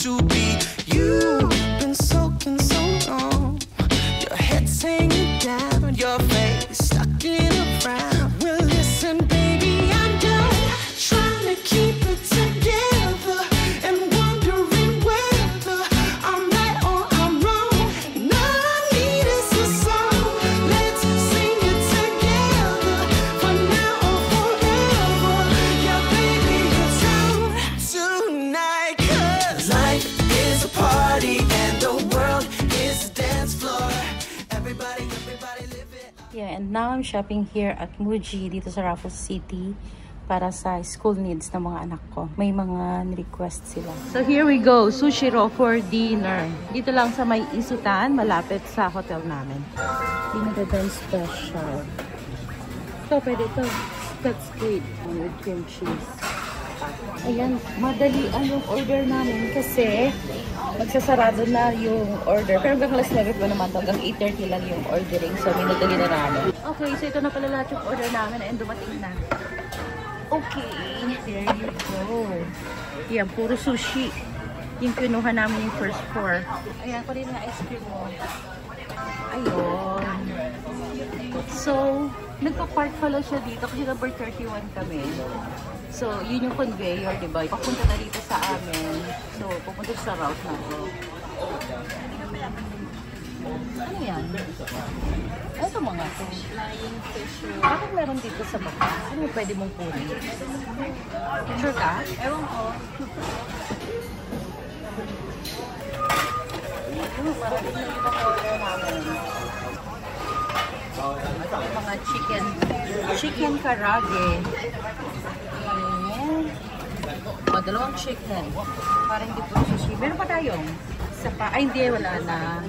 to be. You've been soaking so long, your head's hanging down, your face stuck in a frown. Well, listen, baby, I'm done trying to keep it together and wondering whether I'm right or I'm wrong. And all I need is a song. Let's sing it together for now or forever. Yeah, baby, it's on tonight. 'Cause life is a party and the world is a dance floor. Everybody live it. Yeah, and now I'm shopping here at Muji dito sa Raffles City para sa school needs ng mga anak ko. May mga request sila. So here we go, Sushiro for dinner. Dito lang sa may Isitan, malapit sa hotel namin. Dinner special. Ito, pwede ito. That's great. With cream cheese. Ayan, madalian yung order namin kasi magsasarado na yung order. Pero hanggang alas 9 pa naman, hanggang 8:30 lang yung ordering. So, minadali na namin. Okay, so ito na pala lahat yung order namin and dumating na. Okay, there you go. Yan, puro sushi. Yung kinuha namin yung first floor. Ayan, kunin na ice cream mo. Ayun. So, nagpa-park pala siya dito kasi number 31 kami. So, yun yung conveyor, diba? Papunta na dito sa amin. So, pupunta sa route na ito. Ano yan? Ano mga ito? Flying fish. Bakit meron dito sa baba? Ano pwede mong kunin? Sure ka? Ewan ko. Marami na yung order namin. Mga chicken karage. O, dalawang chicken. Parang hindi po sushi. Meron pa tayong isa pa. Ay, hindi. Wala na.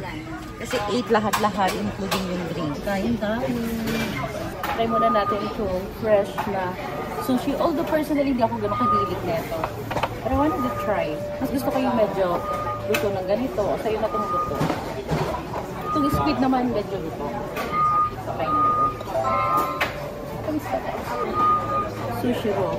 Kasi 8 lahat-lahat, including yung drink. Kain tayo. Try muna natin itong fresh na sushi. Although personally, hindi ako gano'ng kahilig nito. But I wanted to try. Mas gusto ko yung medyo luto ng ganito. O, sa'yo na itong luto. Itong squid naman, medyo luto. Okay na ito. Sushi roll.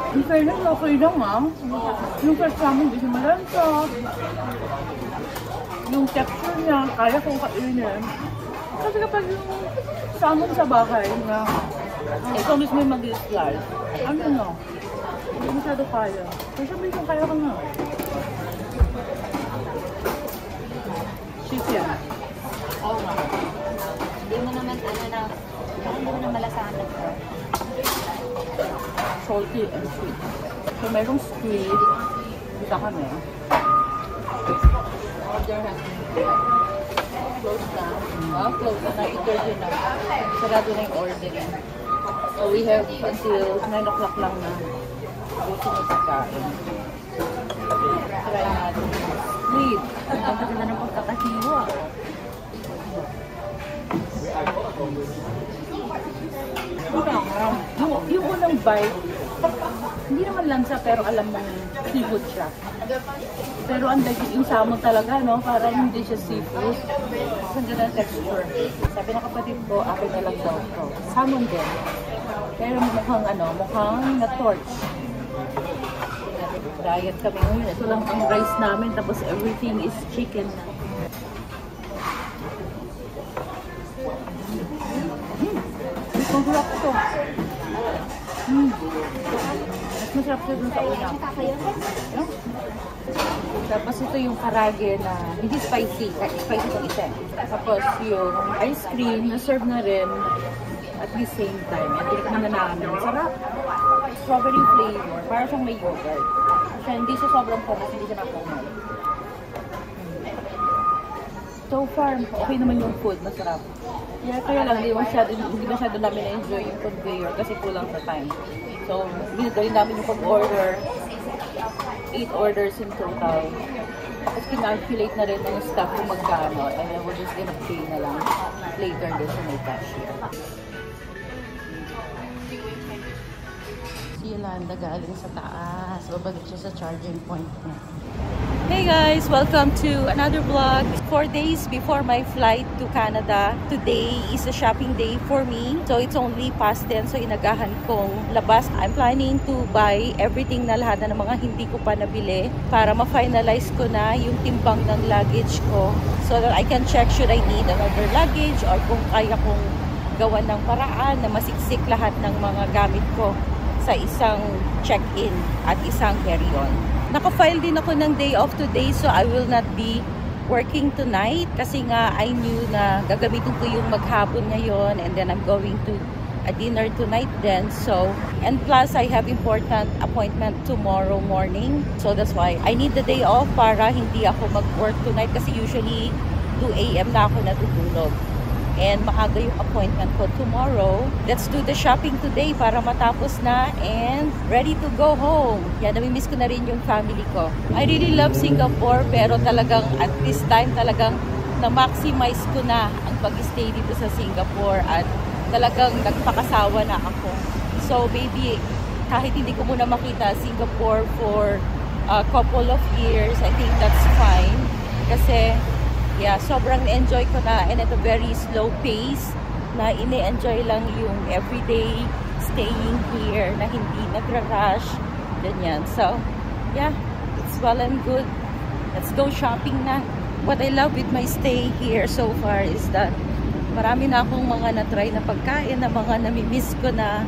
In fairness, okay lang yung first salmon, hindi siya malanta. Yung texture niya, kaya kong kainin. Kasi kapag yung salmon sa bahay na ikaw mismo yung mag-slice, ano na, hindi masyado kaya. Pero sabihin kung kaya ko na. Chicken. Oo nga. Hindi mo naman, hindi mo naman malasahan na ito. Salty and sweet. So, mayroong squid. Dito kami. Order na. Close na. Close na. Ito na. Sarado na yung ordering. So, we have until 9 o'clock lang na. Gusto na sa kain. Try natin. Squid. Ang ganda ng pagkakahiwa. Yung unang bite, hindi naman lansa pero alam mo seafood siya. Pero ang daging yung salmon talaga, no? Parang hindi siya seafood. Ang ganda ng texture. Sabi ng kapatid ko, akin na lang daw ito. Salmon din. Pero mukhang mukhang na-torch. Diet kami ngayon. Ito lang ang rice namin, tapos everything is chicken na. Ang sarap ito. Mas masarap ito dun sa una. Tapos ito yung karage na hindi spicy. Spicy ito isa. Tapos yung ice cream na serve na rin at the same time. At tinikman na namin. Sarap. Strawberry flavor. Para siyang may yogurt. Kasi hindi siya sobrang pumas. Hindi siya nakumal. So far, okay naman yung food. Masarap. Yeah, kaya lang, hindi masyado namin na-enjoy yung conveyor kasi kulang sa time. So, binigay namin yung pag-order. 8 orders in total. Tapos kinalculate na rin ng staff kung magkano. And then we're just gonna pay na lang later din sa may cashier. Si Yolanda galing sa taas. Babalik siya sa charging point niya. Hey guys! Welcome to another vlog. 4 days before my flight to Canada. Today is a shopping day for me. So it's only past 10. So inagahan kong labas. I'm planning to buy everything na lahat na ng mga hindi ko pa nabili para ma-finalize ko na yung timbang ng luggage ko. So that I can check should I need another luggage or kung kaya kong gawan ng paraan na masiksik lahat ng mga gamit ko sa isang check-in at isang carry-on. Naka-file din ako ng day off today, so I will not be working tonight kasi nga I knew na gagamitin ko yung maghapon ngayon and then I'm going to a dinner tonight then. So, and plus I have important appointment tomorrow morning. So that's why I need the day off para hindi ako mag-work tonight kasi usually 2 AM na ako natutulog. And maaga yung appointment ko tomorrow. Let's do the shopping today para matapos na and ready to go home. Yan, namimiss ko na rin yung family ko. I really love Singapore pero talagang at this time talagang na-maximize ko na ang pag-stay dito sa Singapore at talagang nagpakasawa na ako. So baby, kahit hindi ko muna makita Singapore for a couple of years, I think that's fine. Kasi yeah, sobrang enjoy ko na and at a very slow pace na ini-enjoy lang yung everyday staying here na hindi nagra-rush. Ganyan. So, yeah, it's well and good. Let's go shopping na. What I love with my stay here so far is that marami na akong mga na-try na pagkain na mga namimiss ko na.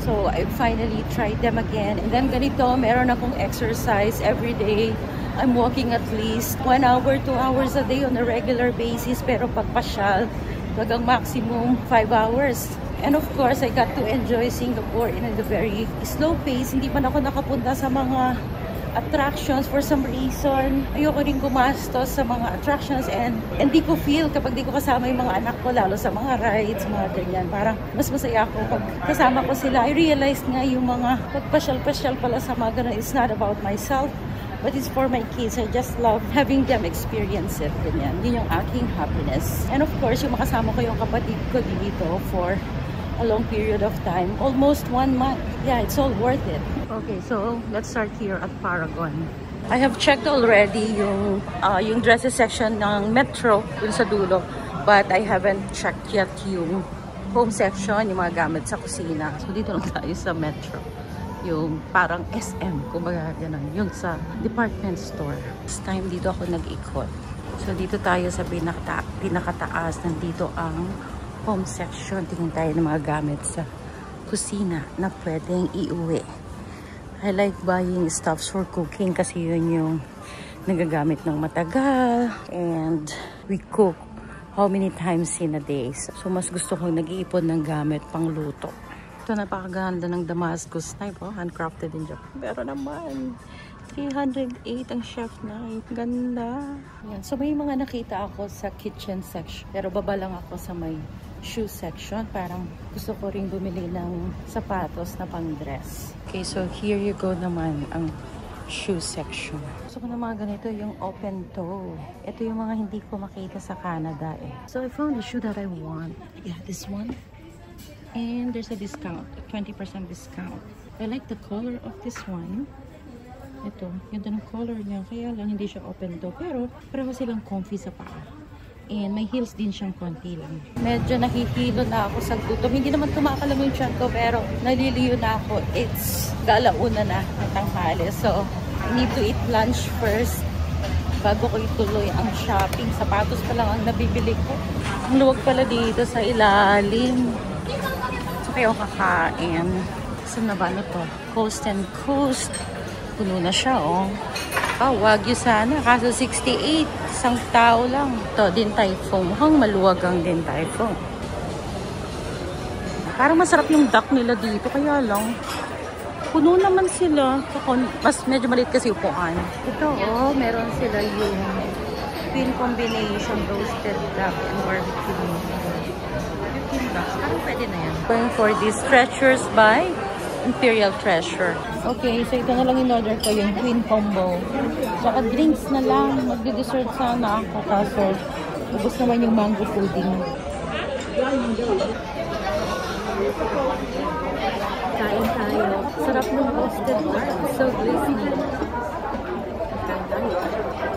So, I finally tried them again. And then ganito, meron akong exercise every day. I'm walking at least 1 hour, 2 hours a day on a regular basis. Pero pagpasyal, talagang maximum 5 hours. And of course, I got to enjoy Singapore in a very slow pace. Hindi man ako nakapunta sa mga attractions for some reason. Ayoko rin gumastos sa mga attractions and di ko feel kapag di ko kasama yung mga anak ko, lalo sa mga rides, mga ganyan. Parang mas masaya ako pag kasama ko sila. I realized nga yung mga pagpasyal-pasyal pala sa mga ganun, it's not about myself. But it's for my kids. I just love having them experience it. Ganyan. Yun yung aking happiness. And of course, yung makasama ko yung kapatid ko dito for a long period of time. Almost 1 month. Yeah, it's all worth it. Okay, so let's start here at Paragon. I have checked already yung dresses section ng Metro dun sa dulo. But I haven't checked yet yung home section, yung mga gamit sa kusina. So dito lang tayo sa Metro. Yung parang SM, kumbaga ganun, yung sa department store. This time dito ako nag-ikot. So dito tayo sa pinakataas, nandito ang home section. Tingin tayo ng mga gamit sa kusina na pwedeng iuwi. I like buying stuffs for cooking kasi yun yung nagagamit ng matagal and we cook how many times in a day. So mas gusto kong nag-iipon ng gamit pang luto. Ito, napakaganda ng Damascus type, oh, handcrafted in Japan. Pero naman, 308 ang chef knife. Ganda. Yan. So, may mga nakita ako sa kitchen section. Pero baba lang ako sa may shoe section. Parang gusto ko rin bumili ng sapatos na pang-dress. Okay, so here you go naman ang shoe section. Gusto ko na mga ganito, yung open toe. Ito yung mga hindi ko makita sa Canada eh. So, I found the shoe that I want. Yeah, this one. And there's a discount, 20% discount. I like the color of this one. Ito, ganda ng color niya. Kaya lang hindi siya open toe. Pero pareho silang comfy sa paa. And may heels din siyang konti lang. Medyo nahihilo na ako sa gutom. Hindi naman kumakalam yung tiyan ko, pero naliliyo na ako. It's galauna na ng tanghali. So, I need to eat lunch first bago ko ituloy ang shopping. Sapatos pa lang ang nabibili ko. Ang luwag pala dito sa ilalim. Kayo kakain. Saan na ba na to? Coast and Coast. Puno na siya, oh. Wagyu sana. Kaso 68. Isang tao lang. Ito, Din Tai Fung. Mukhang maluwag ang Din Tai Fung. Parang masarap yung duck nila dito. Kaya lang, puno naman sila. Mas medyo maliit kasi upuan. Ito, oh. Meron sila yung twin combination roasted duck and barbecue. Parang pwede na yan. Going for these Treasures by Imperial Treasure. Okay, so ito na lang in-order ko yung twin combo. Saka drinks na lang. Magdi-dessert sana ako. Kaso, ubos naman yung mango pudding. Kain tayo. Sarap ng roasted duck. So crispy. Kain tayo.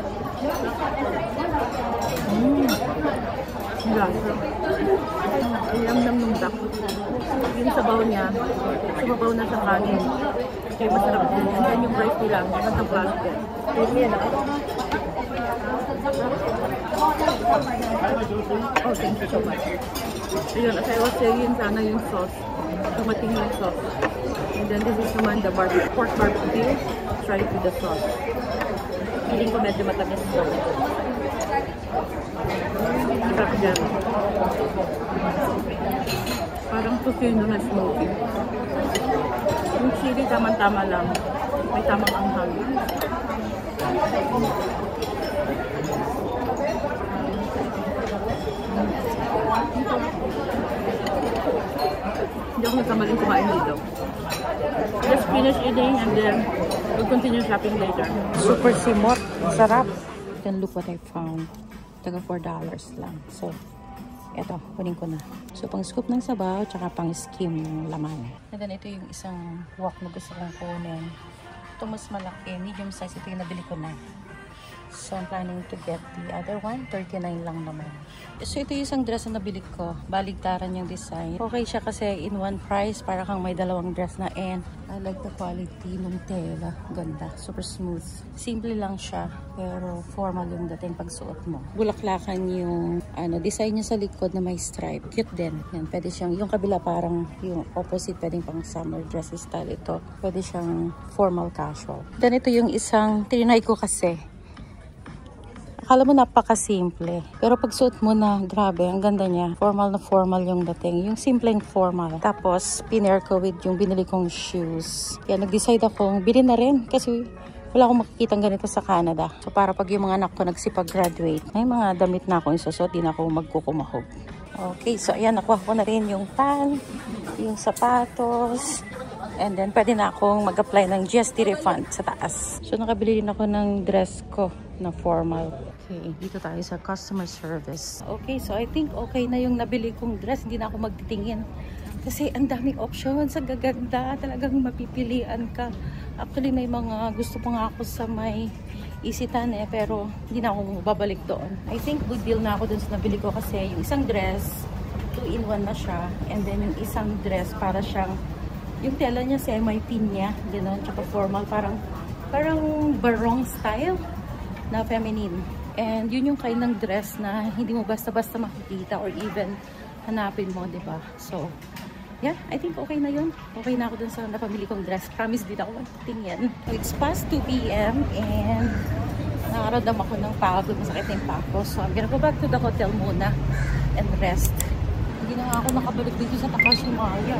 Lasa. Ang nam ng duck. Yung sabaw niya, sumabaw na sa kanin. Kaya masarap din. And then yung rice nila, masang plastic. Oh, thank you so much. Ayun, as I was saying, sana yung sauce. Dumating yung sauce. And then this is naman the pork barbecue. Try it with the sauce. Feeling ko medyo matamis ito. Sarap dyan. Parang tocino na smoky. Yung chili tamang-tama lang. May tamang anghang. Hindi ako nagkamaling kumain dito. Just finish eating and then we'll continue shopping later. Super simot. Sarap. Then look what I found. Taga $4 lang. So, eto, kunin ko na. So, pang scoop ng sabaw, tsaka pang skim ng laman. And then, ito yung isang wok na gusto kong kunin. Ito mas malaki. Medium size. Ito yung nabili ko na. So, I'm planning to get the other one. $39 lang naman. So, ito yung isang dress na nabili ko. Baligtaran yung design. Okay siya kasi in one price. Para kang may dalawang dress na. And I like the quality ng tela. Ganda. Super smooth. Simple lang siya. Pero formal yung dating pagsuot mo. Bulaklakan yung design niya sa likod na may stripe. Cute din. Yan, pwede siyang, yung kabila parang yung opposite. Pwedeng pang summer dress style ito. Pwede siyang formal casual. Then ito yung isang trinay ko kasi. Akala mo napaka-simple. Pero pag suot mo na, grabe, ang ganda niya. Formal na formal yung dating. Yung simpleng formal. Tapos, pinair ko with yung binili kong shoes. Kaya nag-decide akong bilhin na rin. Kasi wala akong makikitang ganito sa Canada. So, para pag yung mga anak ko nagsipag-graduate, may mga damit na akong isusot, di na ako magkukumahog. Okay, so ayan, nakuha ko na rin yung pants, yung sapatos. And then, pwede na akong mag-apply ng GST refund sa taas. So, nakabili rin ako ng dress ko na formal. Okay, dito tayo sa customer service. Okay, so I think okay na yung nabili kong dress. Hindi na ako magtitingin. Kasi ang daming options. Ang gaganda. Talagang mapipilian ka. Actually, may mga gusto pa nga ako sa may isitan pero hindi na ako babalik doon. I think good deal na ako dun sa nabili ko kasi yung isang dress, 2-in-1 na siya. And then yung isang dress, para siyang yung tela niya semi-pinya, gano'n, tsaka formal, parang barong style na feminine. And yun yung kind ng dress na hindi mo basta-basta makikita or even hanapin mo, diba? So, yeah, I think okay na yun. Okay na ako dun sa napamili kong dress. Promise din ako magtingin. It's past 2 p.m. and nakaramdam ako ng pagod. Masakit na yung pako. So, I'm gonna go back to the hotel muna and rest. Hindi na ako nakabalik dito sa Takashimaya.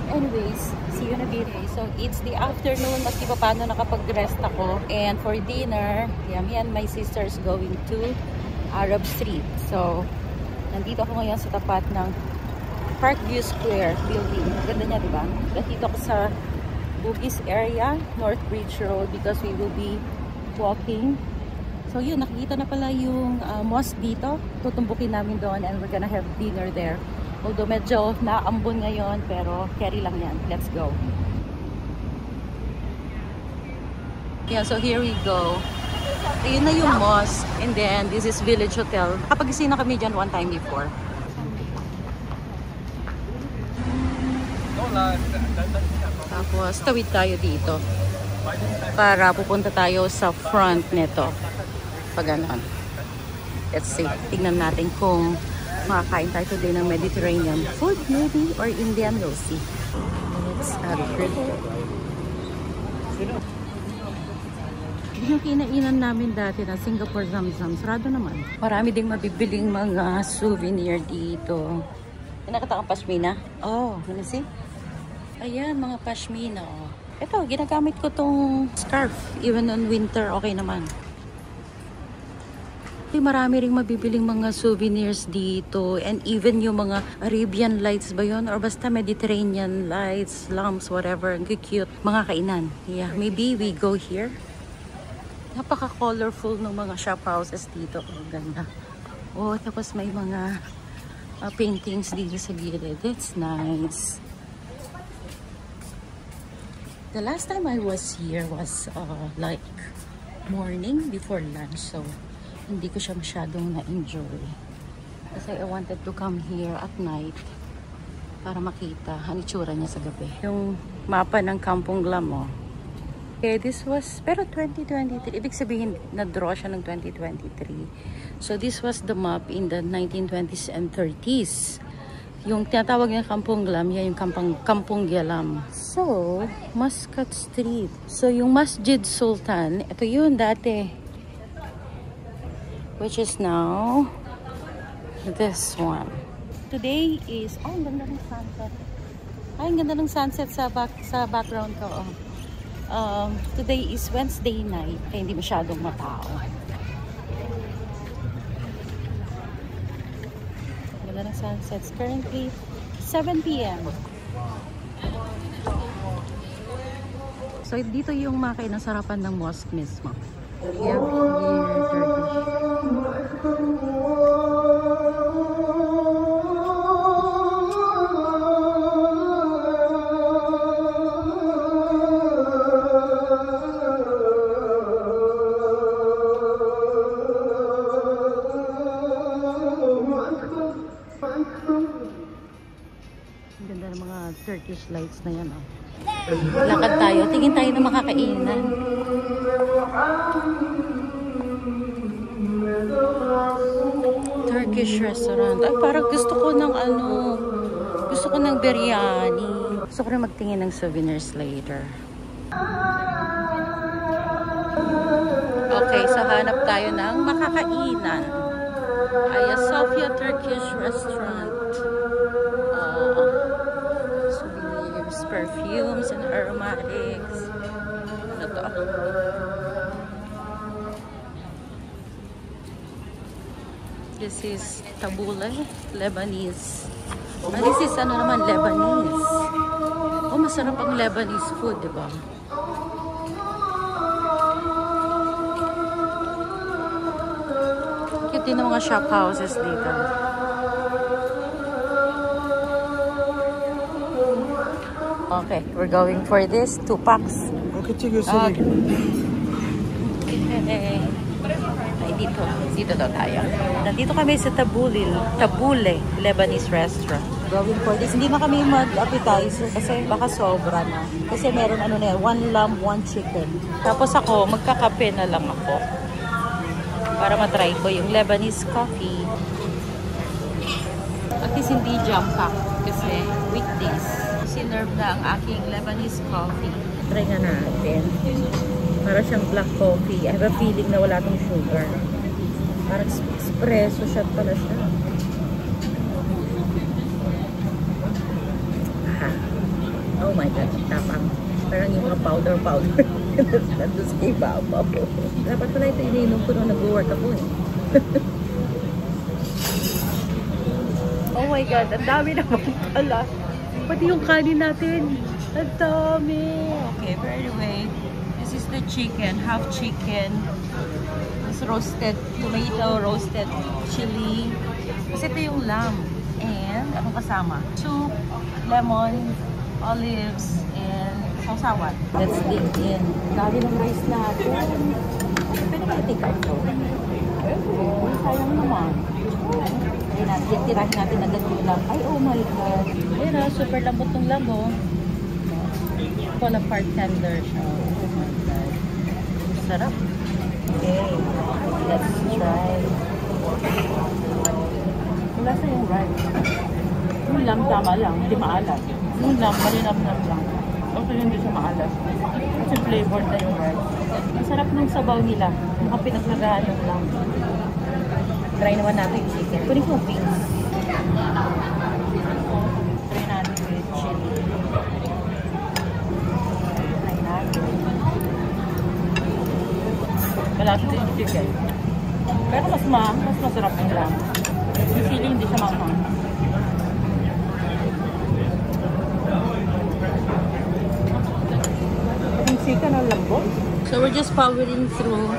Anyways, see you in a bit. So, it's the afternoon. Maski pa paano nakapag-rest ako. And for dinner, me and my sisters going to Arab Street. So, nandito ako ngayon sa tapat ng Parkview Square building. Ganda niya, diba? Nandito ako sa Bugis area, North Bridge Road, because we will be walking. So, yun, nakikita na pala yung mosque dito. Tutumbukin namin doon and we're gonna have dinner there. Although medyo naambon ngayon, pero carry lang yan. Let's go. Yeah, so here we go. Ayun na yung mosque. And then, this is Village Hotel. Kapag-isina kami dyan one time before. Tapos, tawid tayo dito. Para pupunta tayo sa front nito. Pag ganon. Let's see. Tignan natin kung makakain tayo today ng Mediterranean food, maybe, or Indian, we'll see. Let's have it. Yung kinainan namin dati na Singapore Zamzam, sarado naman. Marami ding mabibiling mga souvenir dito. Nakita kang pashmina? Oh, let me see. Ayan, mga pashmina. Oh. Ito, ginagamit ko tong scarf. Even on winter, okay naman. Marami ring mabibiling mga souvenirs dito. And even yung mga Arabian lights ba yun? Or basta Mediterranean lights, lamps, whatever. Ang cute. Mga kainan. Yeah, maybe we go here. Napaka-colorful ng mga shop houses dito. Oh, ganda. Oh, tapos may mga paintings dito sa gilid. That's nice. The last time I was here was like morning before lunch. So, hindi ko siya masyadong na-enjoy. Kasi I wanted to come here at night para makita ang itsura niya sa gabi. Yung mapa ng Kampong Glam, oh. Okay, this was, pero 2023, ibig sabihin, na-draw siya ng 2023. So, this was the map in the 1920s and 30s. Yung tinatawag niya Kampong Glam, yan yung Kampong Glam. So, Muscat Street. So, yung Masjid Sultan, ito yun dati. Which is now this one. Today is, oh, ang ganda ng sunset. Ay, ang ganda ng sunset sa background ko, oh. Today is Wednesday night, kaya hindi masyadong matao. Ganda ng sunsets. Currently, 7 p.m. So, dito yung mga kinasarapan ng mosque mismo. We have here Turkish. Ganda ng mga Turkish lights na yan, oh. Lakad tayo. Tingin tayo na makakainan. Turkish restaurant. Ay, parang gusto ko ng gusto ko ng biryani. Gusto ko rin magtingin ng souvenirs later. Okay, so hanap tayo ng makakainan. Hagia Sophia Turkish Restaurant. Souvenirs, perfumes, and aromatics. Ano to? This is tabbouleh, Lebanese. This is ano naman, Lebanese. Oh, masarap ang Lebanese food, di ba? Cute din ang mga shop houses dito. Okay, we're going for this 2 packs. Okay, sige. Okay. Ay, dito daw tayo. Nandito kami sa Tabbouleh Lebanese restaurant. Going for this. Hindi na kami mag-appetizer kasi baka sobra na. Kasi meron ano na yan, 1 lamb, 1 chicken. Tapos ako, magkakape na lang ako. Para matry ko yung Lebanese coffee. At least hindi jam-pack kasi weekdays. Sinerve na ang aking Lebanese coffee. Try nga natin. Para siyang black coffee. I have a feeling na wala tong sugar. Parang espresso shot pala siya. Oh my God, tapang. Parang yung mga powder. Nandun sa ibabaw. Dapat pala ito iniinom ko nung nag-work ako eh. Oh my God, ang dami naman pala. Pati yung kanin natin. Ang dami. Okay, but anyway, this is the chicken. Half chicken. This roasted tomato, roasted chili. Kasi ito yung lamb. And, anong kasama? Soup, lemon, olives, and sausawan. Let's dig in. Dami ng rice natin. Pwede kayo take out to? Sayang naman. Tirahin natin agad yung lamb. Ay, oh my God. Ayun, super lambot ng lamb, oh. Fall apart tender siya. Oh my God. Sarap. Okay. Let's try. Wala sa yung rice. Yung lamb tama lang. Hindi maalat. Yung lamb, malinam-nam lang. Okay, hindi siya maalat. Kasi flavored na yung rice. Ang sarap ng sabaw nila. Mga pinaglagahan ng lamb. Try naman natin yung chicken. Kunin ko yung beans. Try natin with chili. Try natin. Malapit yung chicken. Pero mas masarap yung lamb. Yung chili hindi siya manghang. Yung chicken ang lambot. So we're just powering through.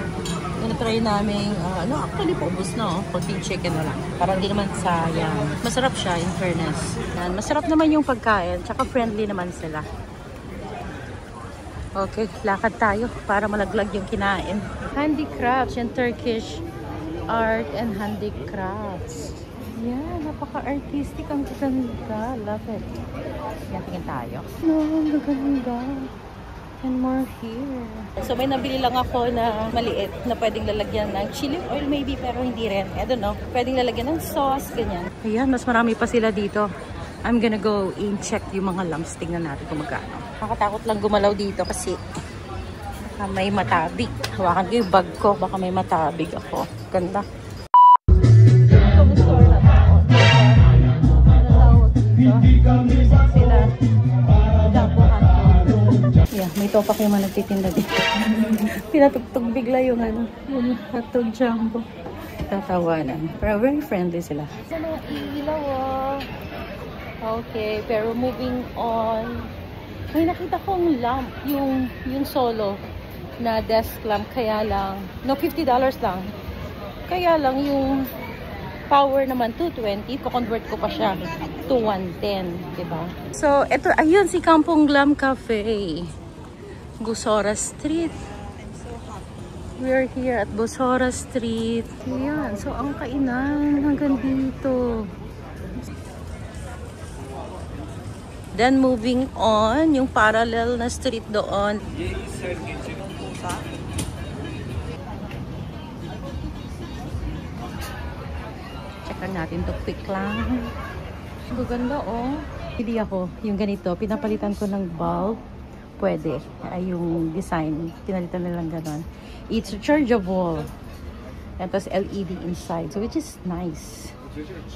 Try namin, actually paubos na, oh. Kunting chicken na lang. Para hindi naman sayang. Masarap siya, in fairness. Yan. Masarap naman yung pagkain, tsaka friendly naman sila. Okay, lakad tayo para malaglag yung kinain. Handicrafts and Turkish art and handicrafts. Yan, napaka-artistic. Ang ganda. Love it. Yan, tingin tayo. No, ang ganda. And more here. So may nabili lang ako na maliit na pwedeng lalagyan ng chili oil maybe, pero hindi rin. I don't know. Pwedeng lalagyan ng sauce, ganyan. Ayan, mas marami pa sila dito. I'm gonna go in check yung mga lamps. Tingnan natin kung magkano. Nakatakot lang gumalaw dito kasi may matabig. Hawakan ko yung bag ko. Baka may matabig ako. Ganda. Yeah, may topak yung mga nagtitinda dito. Pinatugtog bigla yung yung hotdog jumbo. Tatawanan. Pero very friendly sila. Sa mga ilaw, okay, pero moving on. May nakita kong lamp, yung solo na desk lamp, kaya lang, no, $50 lang. Kaya lang yung power naman 220, ko-convert ko pa siya to 110, diba? So, eto, ayun si Kampong Glam Cafe. Busora Street. We're here at Busora Street. Ayan, so ang kainan hanggang dito. Then moving on, yung parallel na street doon. Checkan natin to quick lang. Gaganda oh. Hindi ako yung ganito. Pinapalitan ko ng bulb. Pwede. Ay yung design. Pinalitan nilang ganon. It's rechargeable. And tapos LED inside. So which is nice.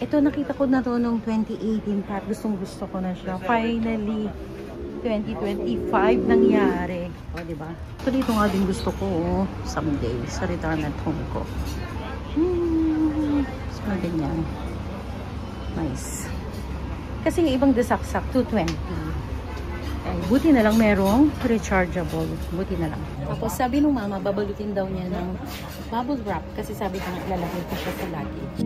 Ito nakita ko na to nung 2018 pa. Gustong gusto ko na siya. Finally, 2025 nangyari. O, diba? So dito nga din gusto ko someday sa retirement home ko. So ganyan. Nice. Kasi yung ibang desaksak, 220. Ay, buti na lang merong rechargeable. Buti na lang. Tapos sabi nung mama, babalutin daw niya ng bubble wrap. Kasi sabi ko nga, lalagay ko siya sa luggage.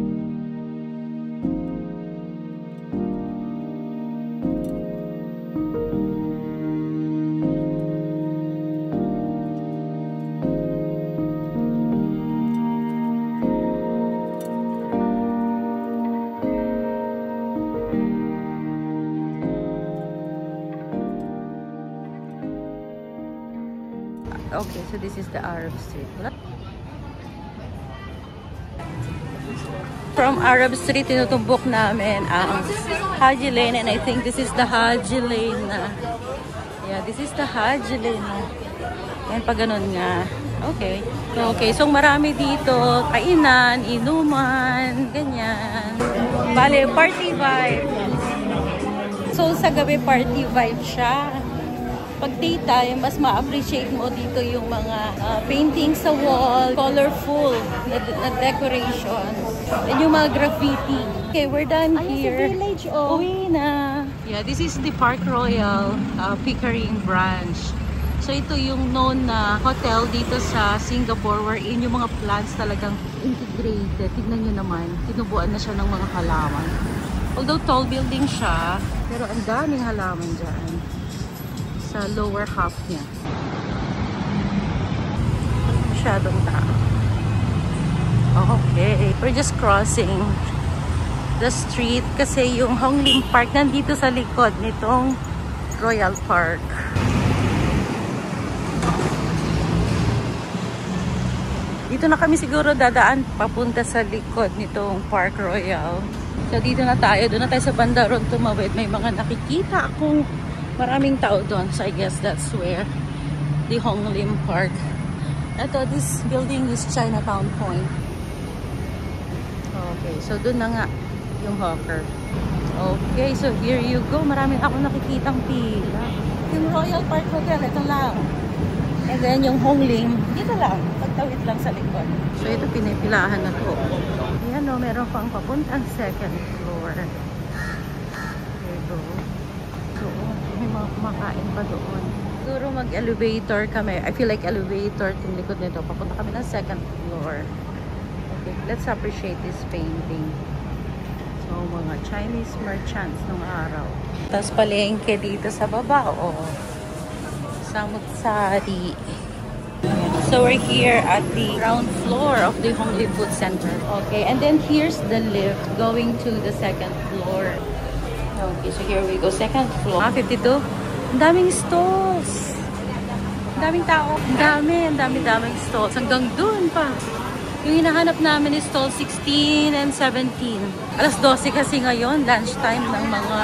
Okay, so this is the Arab Street. From Arab Street, tinutumbok namin ang Haji Lane, and I think this is the Haji Lane. Yeah, this is the Haji Lane. Yan, pag ganun nga. Okay. Okay, so marami dito. Kainan, inuman, ganyan. Bale, party vibe. So, sa gabi, party vibe siya. Pag daytime, mas ma-appreciate mo dito yung mga painting sa wall, colorful na decoration, and yung mga graffiti. Okay, we're done here. Village, oh. Uwi na. Yeah, this is the Park Royal Pickering branch. So ito yung known na hotel dito sa Singapore wherein yung mga plants talagang integrated. Tignan nyo naman, tinubuan na siya ng mga halaman. Although tall building siya, pero ang daming halaman dyan sa lower half niya. Masyadong tao. Okay, we're just crossing the street kasi yung Hong Lim Park nandito sa likod nitong Royal Park. Dito na kami siguro dadaan papunta sa likod nitong Park Royal. So dito na tayo, doon na tayo sa Bandaron tumawid. May mga nakikita akong maraming tao doon. So I guess that's where the Hong Lim Park. Ito, this building is Chinatown Point. Okay, so doon na nga yung hawker. Okay, so here you go. Maraming ako nakikitang pila. Yung Royal Park Hotel, ito lang. And then yung Hong Lim, dito lang. Pagtawid lang sa likod. So ito, pinipilahan na to. Ayan o, meron pang papuntang second floor. There you go. So, may mga kumakain pa doon. Siguro mag-elevator kami. I feel like elevator yung likod nito. Papunta kami ng second floor. Okay, let's appreciate this painting. So, mga Chinese merchants nung araw. Tapos palengke dito sa baba. Oh. Samut-sari. Ayan. So we're here at the ground floor of the Hong Lim Food Center. Okay, and then here's the lift going to the second floor. Okay, so here we go. Second floor. 52. Ang daming stalls. Ang daming tao. Ang daming stalls. Hanggang dun pa. Yung hinahanap namin is stall 16 and 17. Alas 12 kasi ngayon, lunchtime ng mga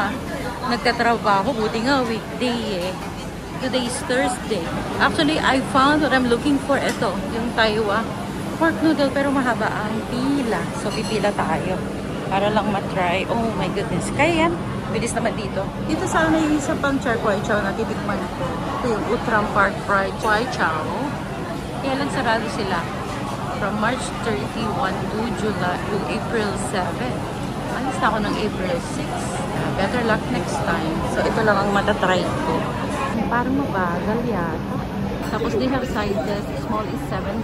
nagtatrabaho. Buti nga, weekday eh. Today is Thursday. Actually, I found what I'm looking for. Ito, yung Taiwan pork noodle, pero mahaba ang pila. So, pipila tayo para lang matry. Oh my goodness. Kaya yan, bilis naman dito. Dito sana yung isa pang char kway chow na titikman ko. Ito yung Outram Park Fried Kway Chow. Kaya lang sarado sila. From March 31 to April 7. Alis na ako ng April 6. Better luck next time. So, ito lang ang matatry ko. Parang mabagal yata. Tapos they have sizes. Small is $7.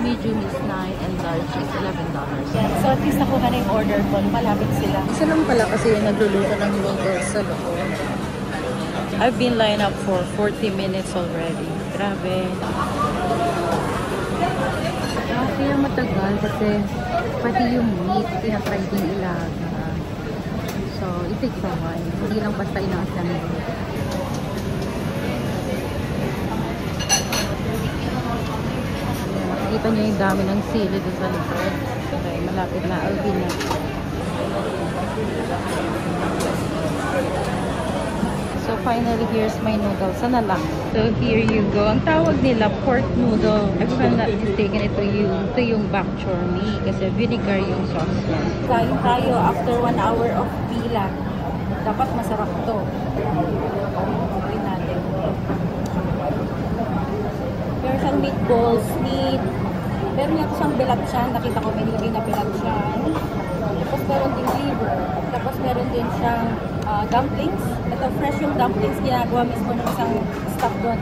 Medium is $9. And large is $11. Yeah. So, at least nakuha na yung order ko. Malapit sila. Isa lang pala kasi yung nagluluto ng noodles sa loob. I've been lined up for 40 minutes already. Grabe. Kaya matagal kasi pati yung meat, tinatry din ilaga. So, it takes a while. Hindi lang basta ina-assemble. Makikita nyo yung dami ng sili doon sa likod. Okay, malapit na. Alvin na. So, finally, here's my noodles. Sana lang. So, here you go. Ang tawag nila, pork noodle. If I'm not mistaken, ito yung bak chor mee. Kasi vinegar yung sauce niya. Kain tayo after 1 hour of pila. Dapat masarap to. Tingnan natin. Meron siyang meatballs, meat. Meron niya siyang bilapsyan. Nakita ko may nilagay na bilapsyan. Tapos meron din liver. Tapos meron din siyang dumplings. Ito, fresh yung dumplings. Ginagawa mismo ng isang staff doon.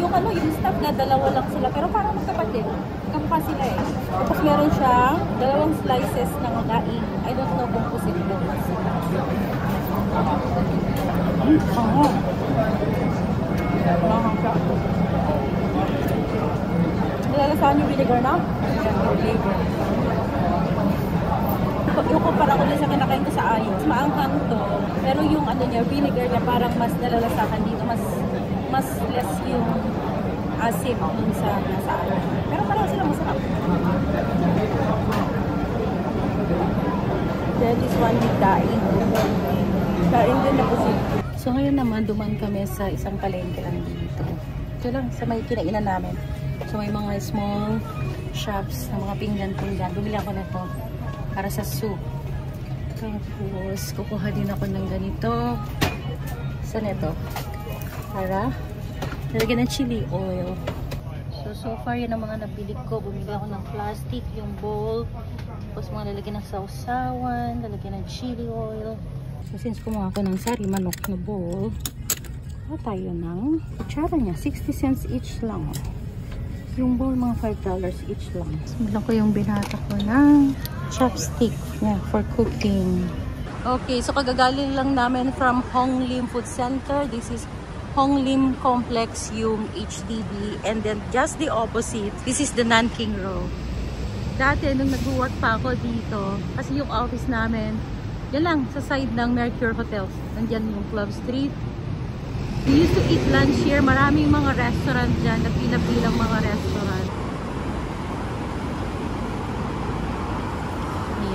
Yung staff na dalawa lang sila. Pero parang magkapatid. Kamukha sila eh. Tapos meron siyang 2 slices ng daing. I don't know kung posible. Oo. Nilalasahan yung vinegar na? Yung flavor. Yung kumpara ko din sa kinakain ko sa ayos. Maanghang to. Pero yung ano niya, vinegar niya parang mas nalalasahan dito. Mas less yung asim dun sa nasa ayos. Pero parang sila masarap. Then this one with daing. Daing din na kasi. So ngayon naman, duman kami sa isang palengke lang dito. Ito lang sa may kinainan namin. So may mga small shops na mga pinggan-pinggan. Bumili ako na ito para sa soup. Tapos kukuha din ako ng ganito. Saan ito? Para nalagyan ng chili oil. So far yun ang mga nabili ko. Bumili ako ng plastic, yung bowl. Tapos mga lalagyan ng sausawan, lalagyan ng chili oil. So since kumuha ako ng sari manok na bowl, tayo ng kutsara niya. 60 cents each lang. Yung bowl, mga $5 each lang. Simulan ko yung binata ko ng chopstick yeah, for cooking. Okay, so kagagaling lang namin from Hong Lim Food Center. This is Hong Lim Complex, yung HDB. And then just the opposite, this is the Nanking Road. Dati, nung nag-work pa ako dito, kasi yung office namin, yan lang, sa side ng Mercure Hotels. Nandyan yung Club Street. We used to eat lunch here. Maraming mga restaurant dyan na pinapilang mga restaurant.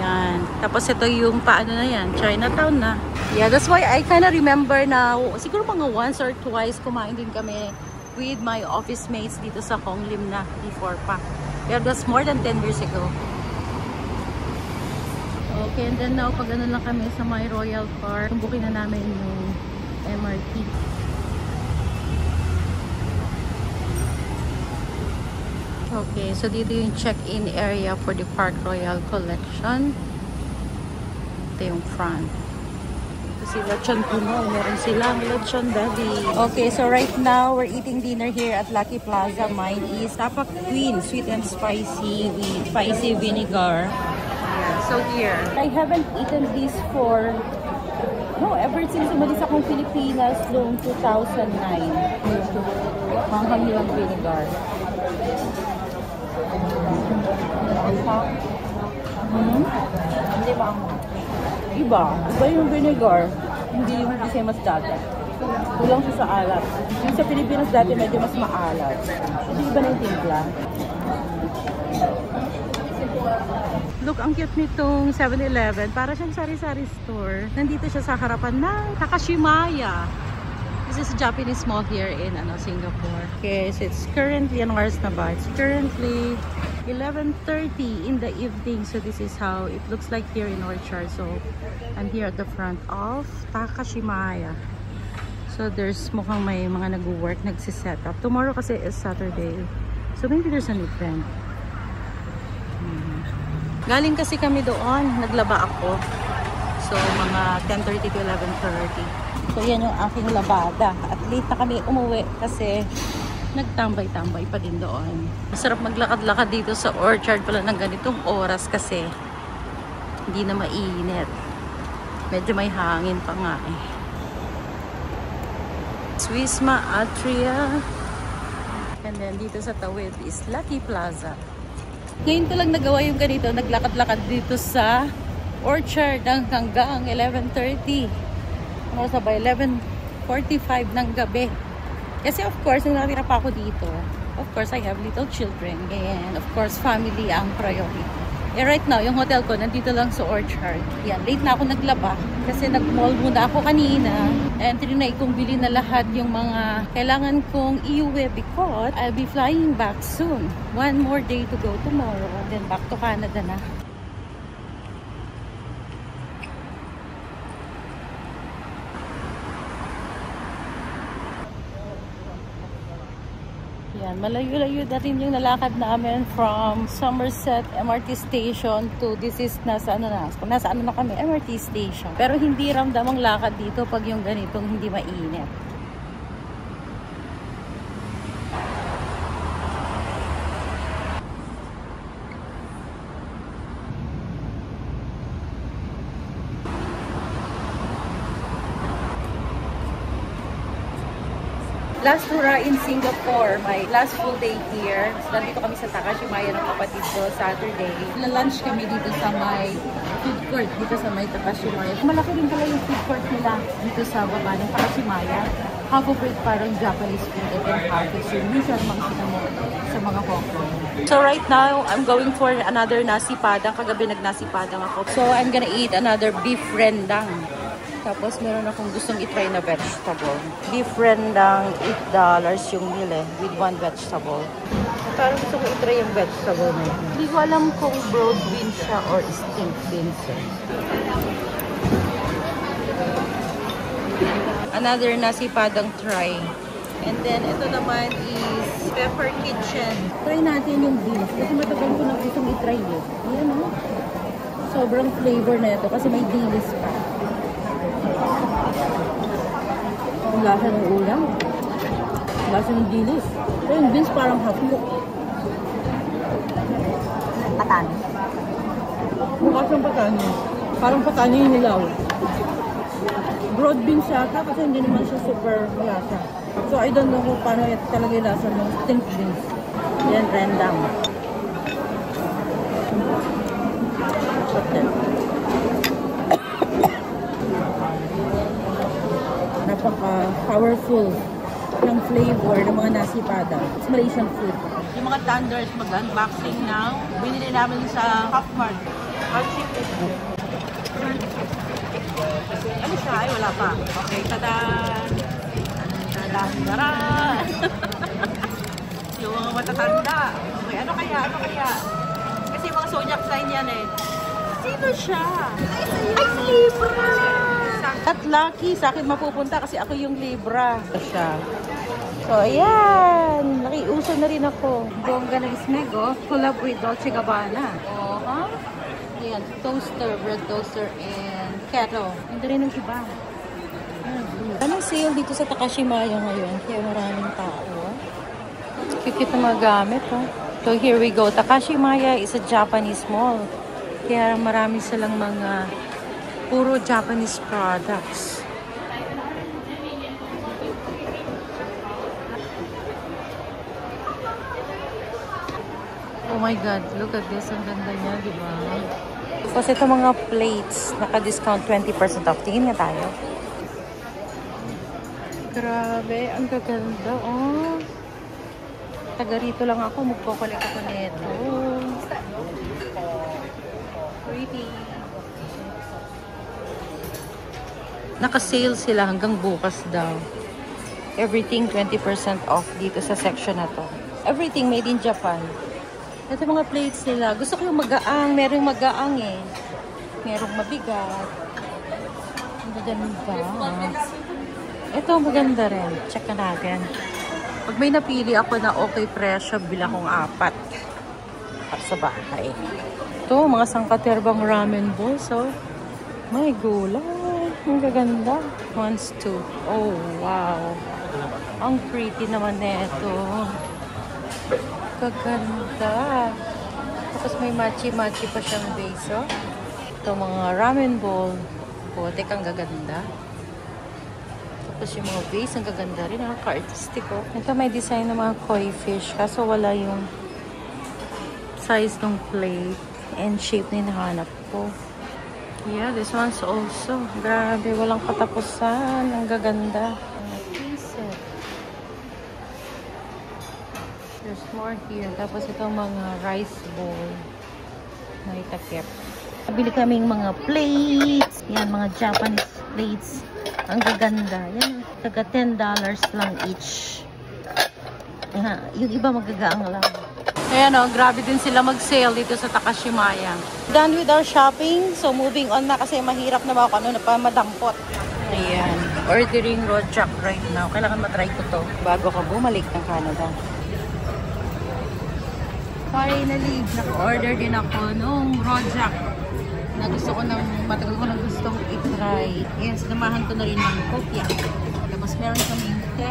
Yan. Tapos ito yung paano na yan. Chinatown na. Yeah, that's why I kind of remember na siguro mga once or twice kumain din kami with my office mates dito sa Hong Lim na before pa. Yeah, that's more than 10 years ago. Okay, and then now pag ano lang kami sa my Royal Park, tumbukin na namin yung MRT. Okay, so dito yung check-in area for the Park Royal Collection. Ito yung front. Ito si Lechon Puno. Meron silang Lechon Daddy. Okay, so right now, we're eating dinner here at Lucky Plaza. Mine is Tapak Queen, sweet and spicy with spicy vinegar. Yeah, so here. I haven't eaten this for, no, ever since umalis akong Pilipinas noong 2009. Manghang nilang vinegar. Maanghang. Hindi maanghang. Iba yung vinegar. Hindi kasi mas dati. Kulang siya sa alat. Yung sa Pilipinas dati medyo mas maalat. Kasi iba na yung timpla. Look, ang cute nitong 7-Eleven. Para siyang sari-sari store. Nandito siya sa harapan ng Takashimaya. This is a Japanese mall here in Singapore. Okay, so it's currently, anong oras na ba? It's currently 11:30 in the evening. So this is how it looks like here in Orchard. So I'm here at the front of Takashimaya. So there's mukhang may mga nag-work, nagsiset up. Tomorrow kasi is Saturday. So maybe there's an event. Galing kasi kami doon, naglaba ako. So mga 10:30 to 11:30. So yan yung aking labada. At late na kami umuwi kasi nagtambay-tambay pa din doon. Masarap maglakad-lakad dito sa Orchard pala ng ganitong oras kasi hindi na mainit. Medyo may hangin pa nga eh. Wisma Atria. And then dito sa tawid is Lucky Plaza. Ngayon ko lang nagawa yung ganito. Naglakad-lakad dito sa Orchard hanggang 11:30. Ano sa ba? 11:45 ng gabi. Kasi of course, nung nakatira pa ako dito, of course, I have little children. And of course, family ang priority. Eh right now, yung hotel ko, nandito lang sa Orchard. Yan, late na ako naglaba. Kasi nag-mall muna ako kanina. And trinay kong bilhin na lahat yung mga kailangan kong iuwi because I'll be flying back soon. One more day to go tomorrow. Then back to Canada na. Yan, malayo-layo na rin yung nalakad namin from Somerset MRT Station to this is nasa ano na kami, MRT Station. Pero hindi ramdam ang lakad dito pag yung ganitong hindi mainit. Last hurrah in Singapore, my last full day here. So, nandito kami sa Takashimaya ng kapatid ko, Saturday. Na-lunch kami dito sa may food court, dito sa may Takashimaya. Malaki rin pala yung food court nila dito sa baba ng Takashimaya. Half of it parang Japanese food and then half is yung usual makikita mo sa mga Hong Kong. So right now, I'm going for another nasi padang. Kagabi nag-nasi padang ako. So I'm gonna eat another beef rendang. Tapos meron akong gustong itry na vegetable. Beef rendang, $8 yung meal with one vegetable. Parang gusto ko itry yung vegetable na yun. Hindi ko alam kung broad beans siya or stink beans. Another nasi padang try. And then ito naman is Pepper Kitchen. Try natin yung beef. Kasi matagal ko na gustong itry yun. Ayan o. Sobrang flavor na ito kasi may dilis pa. Ang lasa ng ulam. Ang lasa ng dilis. Pero yung beans parang half-cook. Patani. Mukha siyang patani. Parang patani yung nilaw. Broad beans yata kasi hindi naman siya super lasa. So I don't know kung paano talaga yung lasa ng stink beans. Yan, rendang. Napaka-powerful ng flavor ng mga nasi padang. It's Malaysian food. Yung mga thunders mag-unboxing now. Binili namin sa Half Mart. Ano siya? Ay, wala pa. Okay, tada! Tada! Yung mga matatanda. Okay, ano kaya? Ano kaya? Kasi mga zodiac sign yan eh. Sino siya? Ay, si Libra! At lucky, sa akin mapupunta kasi ako yung Libra. Siya. So, ayan. Nakiuso na rin ako. Bongga ng Smego. Collab with Dolce Gabbana. Oh, ayan. Toaster, bread toaster, and kettle. Hindi rin ang iba. Anong sale dito sa Takashimaya ngayon? Kaya maraming tao. Kikit na mga gamit. So, here we go. Takashimaya is a Japanese mall. Kaya marami silang mga puro Japanese products. Oh my God, look at this. Ang ganda niya, di ba? Tapos ito mga plates, naka-discount 20% off. Tingin nga tayo. Grabe, ang gaganda. Oh. Taga rito lang ako, magkukulik ako nito. Pretty. Naka-sale sila hanggang bukas daw. Everything 20% off dito sa section na to. Everything made in Japan. Ito mga plates nila. Gusto ko yung magaang. Merong magaang eh. Merong mabigat. Ang ganda. Ito maganda rin. Check na natin. Pag may napili ako na okay presyo, bilang kong 4 para sa bahay. Ito, mga sangkaterbang ramen balls. Oh. My gulay. Ang gaganda. 1, 2. Oh, wow. Ang pretty naman nito. Gaganda. Tapos may machi-machi pa siyang base, oh. Ito mga ramen bowl. Putik, ang gaganda. Tapos yung mga base, ang gaganda rin. Ka-artistic, oh. Ito may design ng mga koi fish. Kaso wala yung size ng plate and shape na hinahanap ko. Yeah, this one's also. Grabe, walang katapusan. Ang gaganda. There's more here. Tapos itong mga rice bowl na itakip. Nabili kaming mga plates. Yan, mga Japanese plates. Ang gaganda. Yan, taga $10 lang each. Yung iba magagaang lang. Ayan o, grabe din sila mag-sale dito sa Takashimaya. Done with our shopping. So moving on na kasi mahirap na ako na madampot. Ayan. Ordering rojak right now. Kailangan matry ko to bago ka bumalik ng Canada. Finally, naka-order din ako nung rojak na gusto ko nang matagal ko nang gustong i-try. Yes, namahan ko na rin ng kopya. Tapos meron kaming te.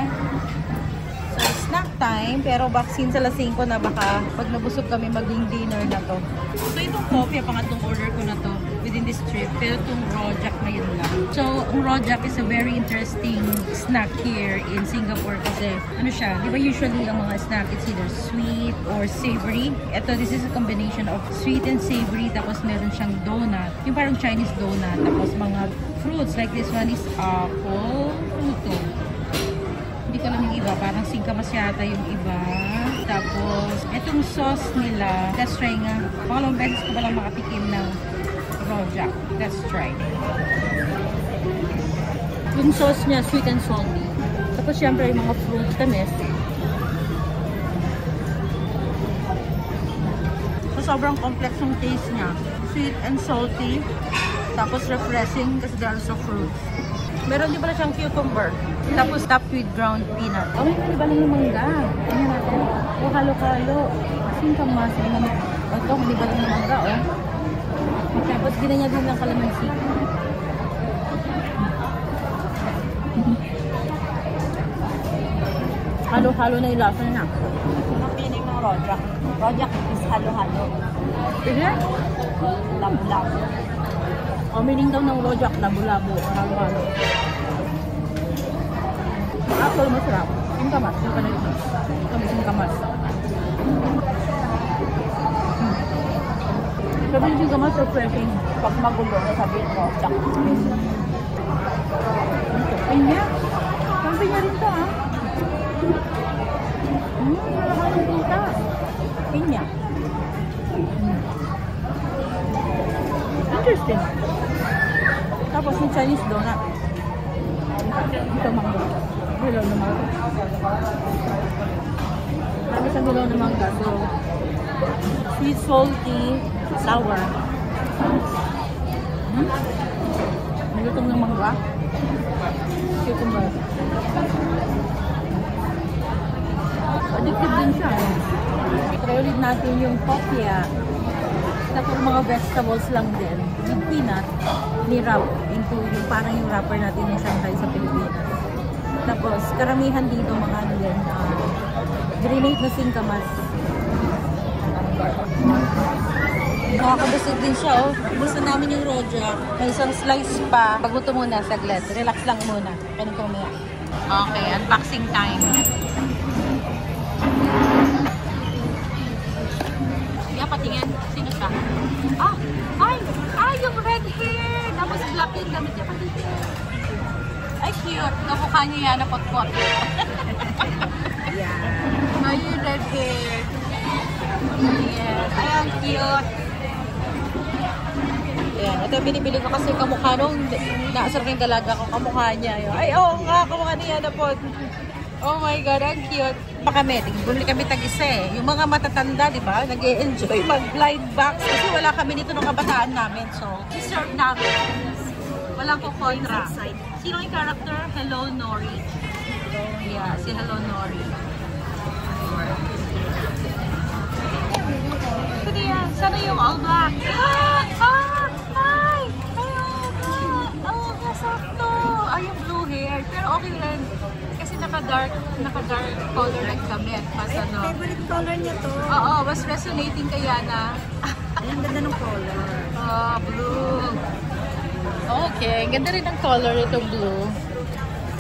So, snack time. Pero vaccine sa lasing ko na baka pag nabusog kami maging dinner na to. So, itong kopya, pangatlong order ko na to within this trip. Pero itong rojak na yun lang. So, ang rojak is a very interesting snack here in Singapore kasi ano siya, di ba usually ang mga snack it's either sweet or savory. Ito, this is a combination of sweet and savory tapos meron siyang donut. Yung parang Chinese donut. Tapos mga fruits like this one is apple, fruto. Hindi ko alam yung iba. Parang singkamas yata yung iba. Tapos, itong sauce nila, let's try nga. Pangalawang beses ko palang makatikim ng rojak. Let's try. Yung sauce niya, sweet and salty. Tapos, syempre, yung mga fruit tamis. So, sobrang complex yung taste niya. Sweet and salty. Tapos, refreshing kasi there are also fruits. Meron din pala siyang cucumber. Tapos topped with ground peanut. Oh, may iba lang yung mangga. Tingnan natin. O, halo-halo. Kasing kamas. Ito, may iba lang yung mangga, oh. Tapos ginanya din lang kalamansi. Halo-halo na yung lasa niya. Ang pinili yung mga rojak. Rojak is halo-halo. Sige? Labo-labo. O, meaning daw ng rojak, labo-labo. Halo-halo. Actually, masarap. Yung kamas. Yung kamas. Yung kamas. Sabi yung kamas, refreshing. Pag magulo, sabihin mo, rojak. Pinya. Sabi niya rin to, ah. Wala ng prutas. Pinya. Interesting. Tapos yung Chinese donut. Ito mango. Hello na mangga. Tapos ang hello na mangga. So, sweet, salty, sour. Nagutong ng mangga. Cucumber. Addictive din siya. Try ulit natin yung kopya. Tapos mga vegetables lang din. With peanut, ni-wrap into yung parang yung wrapper natin yung Shanghai sa Pilipinas. Tapos karamihan dito mga ano yan, grenade na singkamas. Nakakabusog din siya, oh. Gusto namin yung rojak. May isang slice pa. Paguto muna, saglit. Relax lang muna. Kanin ko muna. Okay, unboxing time. yung damit niya pa dito. Ay, cute. Kamukha niya yan na pot-pot. Yeah. Ay, yung red hair. Yes. Ay, ang cute. Ayan. Ito yung binibili ko kasi kamukha nung naasar yung dalaga ko. Kamukha niya. Yun. Ay, oo nga. Kamukha niya na pot. Oh my God, ang cute. Pa kami, bumili kami tag-isa eh. Yung mga matatanda, di ba, nag-e-enjoy mag-blind box kasi wala kami nito nung kabataan namin. So, deserve namin. Walang kukontra. Sino yung character? Hello Nori. Yeah, si Hello Nori. Sige yan. Sana yung all black. Ay! Oh, sakto. Ay, yung blue hair. Pero okay rin. Kasi naka-dark color lang kami. Mas ano. Favorite color niya to. Oo, was resonating kay Yana. Ay, ang ganda ng color. Oh, blue. Okay, ganda rin ang color itong blue.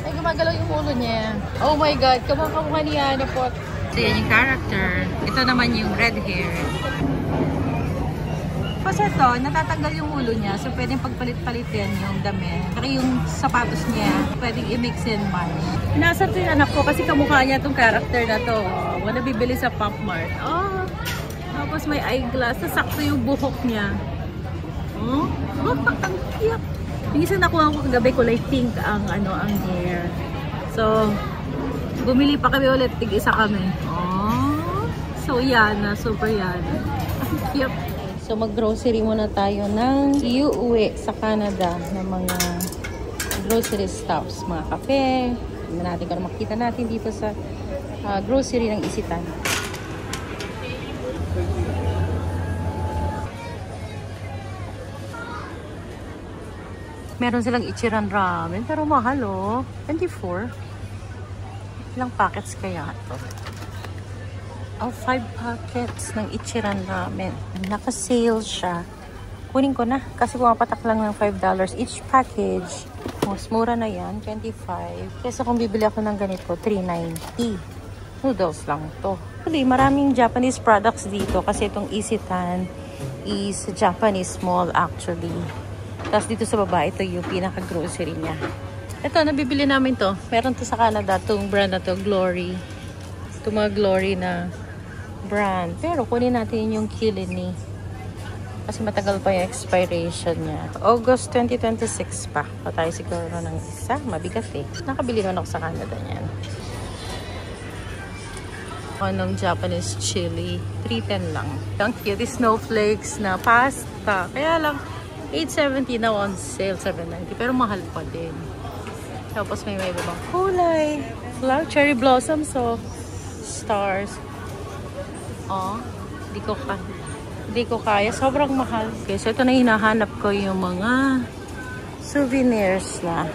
Ay, gumagalaw yung ulo niya. Oh my God, kamukha ni Yana po. So, yan yung character. Ito naman yung red hair. Kasi ito, natatanggal yung ulo niya. So, pwedeng pagpalit-palitin yung damit. Saka yung sapatos niya, pwedeng i-mix and match. Inasar ko yung anak ko kasi kamukha niya itong character na to. Oh, nabibili sa Pop Mart. Oh, tapos may eyeglass. Sakto yung buhok niya. Oh, ang cute. Yung isang nakuha ko kagabi, kulay pink ang hair. So, bumili pa kami ulit. Tig-isa kami. Oh, so Yana. Super Yana. Ang cute. So, mag-grocery muna tayo ng iuwi sa Canada ng mga grocery stuffs. Mga kape. Tingnan natin kung makita natin dito sa grocery ng Isitan. Meron silang Ichiran ramen, pero mahal oh. 24. Ilang packets kaya ito? Oh, 5 packets ng Ichiran ramen. Naka-sale siya. Kunin ko na kasi pumapatak lang ng $5 each package. Mas mura na yan, 25. Kesa kung bibili ako ng ganito, $3.90. Noodles lang to. Actually, maraming Japanese products dito kasi itong Isitan is Japanese mall actually. Tapos dito sa baba, ito yung pinaka-grocery niya. Ito, nabibili namin to. Meron to sa Canada, itong brand na to, Glory. Ito mga Glory na brand. Pero kunin natin yung Kilini. Kasi matagal pa yung expiration niya. August 2026 pa. Pa tayo siguro ng isa. Mabigat eh. Nakabili naman ako sa Canada niyan. Anong Japanese chili. 310 lang. Ang cute. Snowflakes na pasta. Kaya lang, $8.70 na on sale, $7.90. Pero mahal pa din. Tapos may ibang kulay. Flower, cherry blossoms, so stars. Oh, di ko kaya. Sobrang mahal. Okay, so ito na hinahanap ko yung mga souvenirs na.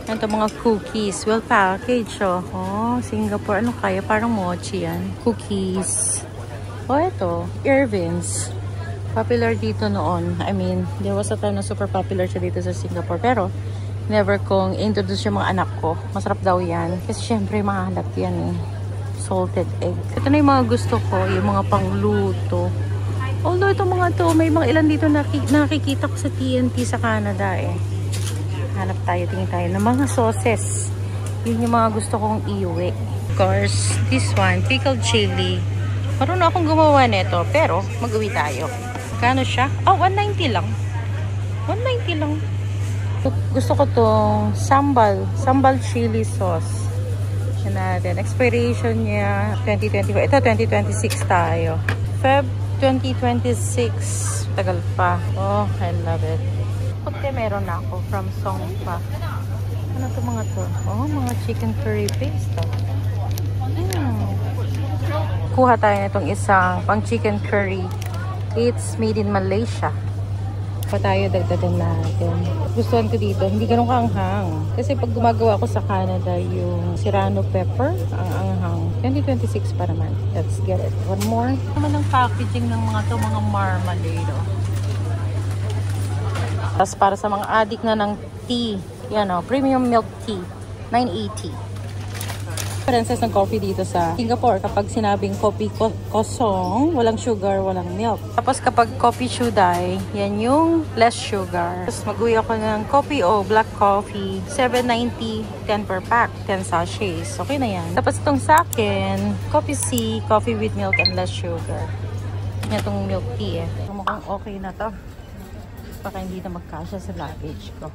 Ito mga cookies. Well packaged, oh. Oh, Singapore. Ano kaya? Parang mochi yan. Cookies. Oh, ito. Irvins. Popular dito noon. I mean, there was a time na super popular siya dito sa Singapore. Pero, never kong introduce yung mga anak ko. Masarap daw yan. Kasi syempre, mahalat yan eh. Salted egg. Ito na yung mga gusto ko. Yung mga pangluto. Although, itong mga to, may mga ilan dito nakikita ko sa TNT sa Canada eh. Hanap tayo, tingin tayo ng mga sauces. Yun yung mga gusto kong iuwi. Of course, this one, pickled chili. Marunong akong gumawa nito, pero mag-uwi tayo. Kano siya? Oh, $1.90 lang. $1.90 lang. Gusto ko tong sambal chili sauce. Yan natin. Expiration niya 2024. Ito 2026 tayo. Feb 2026. Tagal pa. Oh, I love it. Puti meron na ako from Songpa. Ano to mga to? Oh, mga chicken curry paste. Kuha tayo na itong isang pang chicken curry. It's made in Malaysia. Pa tayo dagdagan natin. Gustuhan ko dito, hindi ganun kaanghang. Kasi pag gumagawa ko sa Canada, yung Serrano pepper, ang anghang. 2026 pa naman. Let's get it. One more. Naman ang packaging ng mga to, mga marmalade. Tapos para sa mga addict na ng tea, yan o, premium milk tea, $9.80. Differences ng coffee dito sa Singapore. Kapag sinabing coffee kosong, walang sugar, walang milk. Tapos kapag coffee chudai, yan yung less sugar. Tapos mag-uwi ako ng coffee o black coffee. 7.90, 10 per pack, 10 sachets. Okay na yan. Tapos itong sa akin, coffee C, coffee with milk and less sugar. Yan itong milk tea eh. Mukhang okay na to. Baka hindi na magkasya sa luggage ko.